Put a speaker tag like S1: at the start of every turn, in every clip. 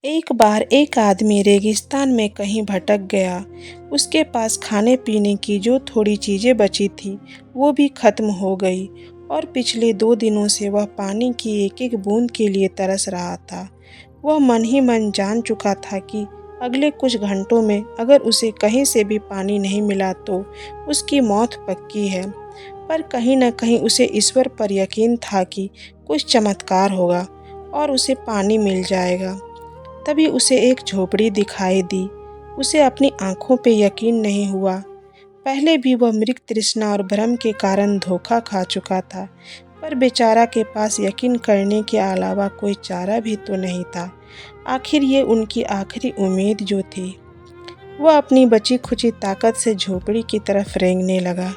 S1: एक बार एक आदमी रेगिस्तान में कहीं भटक गया। उसके पास खाने पीने की जो थोड़ी चीज़ें बची थी वो भी खत्म हो गई और पिछले 2 दिनों से वह पानी की एक एक बूंद के लिए तरस रहा था। वह मन ही मन जान चुका था कि अगले कुछ घंटों में अगर उसे कहीं से भी पानी नहीं मिला तो उसकी मौत पक्की है। पर कहीं न कहीं उसे ईश्वर पर यकीन था कि कुछ चमत्कार होगा और उसे पानी मिल जाएगा। तभी उसे एक झोपड़ी दिखाई दी। उसे अपनी आंखों पे यकीन नहीं हुआ। पहले भी वह मृग तृष्णा और भ्रम के कारण धोखा खा चुका था, पर बेचारा के पास यकीन करने के अलावा कोई चारा भी तो नहीं था। आखिर ये उनकी आखिरी उम्मीद जो थी। वह अपनी बची खुची ताकत से झोपड़ी की तरफ रेंगने लगा।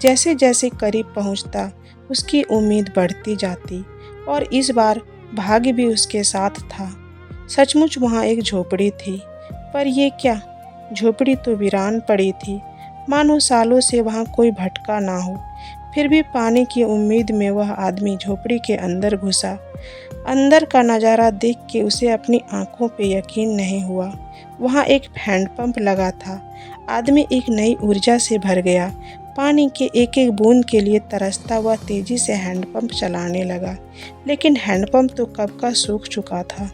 S1: जैसे जैसे करीब पहुंचता, उसकी उम्मीद बढ़ती जाती और इस बार भाग्य भी उसके साथ था। सचमुच वहाँ एक झोपड़ी थी, पर ये क्या, झोपड़ी तो वीरान पड़ी थी, मानो सालों से वहाँ कोई भटका ना हो। फिर भी पाने की उम्मीद में वह आदमी झोपड़ी के अंदर घुसा। अंदर का नज़ारा देख के उसे अपनी आंखों पे यकीन नहीं हुआ। वहाँ एक हैंडपंप लगा था। आदमी एक नई ऊर्जा से भर गया। पानी के एक एक बूंद के लिए तरसता हुआ तेजी से हैंडपंप चलाने लगा, लेकिन हैंडपंप तो कब का सूख चुका था।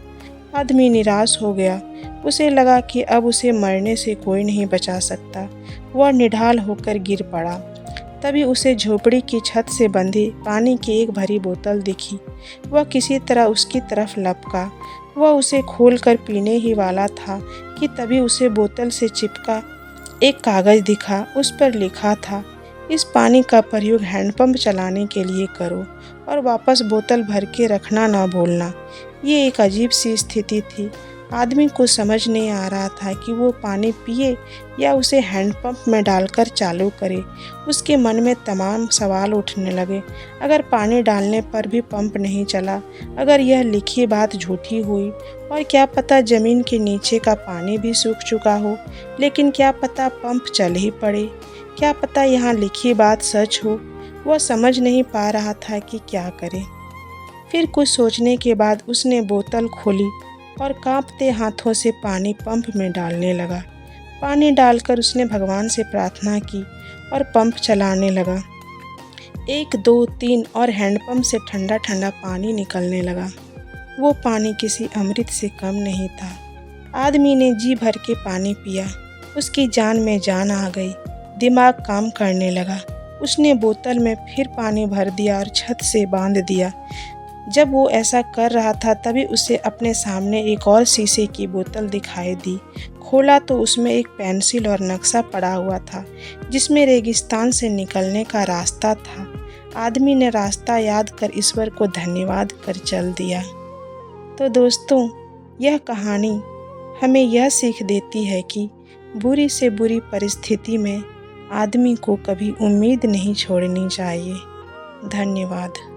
S1: आदमी निराश हो गया। उसे लगा कि अब उसे मरने से कोई नहीं बचा सकता। वह निढाल होकर गिर पड़ा। तभी उसे झोपड़ी की छत से बंधी पानी की एक भरी बोतल दिखी। वह किसी तरह उसकी तरफ लपका। वह उसे खोलकर पीने ही वाला था कि तभी उसे बोतल से चिपका एक कागज़ दिखा। उस पर लिखा था, इस पानी का प्रयोग हैंडपंप चलाने के लिए करो और वापस बोतल भर के रखना ना भूलना। ये एक अजीब सी स्थिति थी। आदमी को समझ नहीं आ रहा था कि वो पानी पिए या उसे हैंडपंप में डालकर चालू करे। उसके मन में तमाम सवाल उठने लगे। अगर पानी डालने पर भी पंप नहीं चला, अगर यह लिखी बात झूठी हुई, और क्या पता ज़मीन के नीचे का पानी भी सूख चुका हो, लेकिन क्या पता पंप चल ही पड़े, क्या पता यहाँ लिखी बात सच हो। वह समझ नहीं पा रहा था कि क्या करे। फिर कुछ सोचने के बाद उसने बोतल खोली और कांपते हाथों से पानी पंप में डालने लगा। पानी डालकर उसने भगवान से प्रार्थना की और पंप चलाने लगा। 1 2 3 और हैंडपंप से ठंडा ठंडा पानी निकलने लगा। वो पानी किसी अमृत से कम नहीं था। आदमी ने जी भर के पानी पिया। उसकी जान में जान आ गई। दिमाग काम करने लगा। उसने बोतल में फिर पानी भर दिया और छत से बांध दिया। जब वो ऐसा कर रहा था तभी उसे अपने सामने एक और शीशे की बोतल दिखाई दी। खोला तो उसमें एक पेंसिल और नक्शा पड़ा हुआ था, जिसमें रेगिस्तान से निकलने का रास्ता था। आदमी ने रास्ता याद कर ईश्वर को धन्यवाद कर चल दिया। तो दोस्तों, यह कहानी हमें यह सीख देती है कि बुरी से बुरी परिस्थिति में आदमी को कभी उम्मीद नहीं छोड़नी चाहिए। धन्यवाद।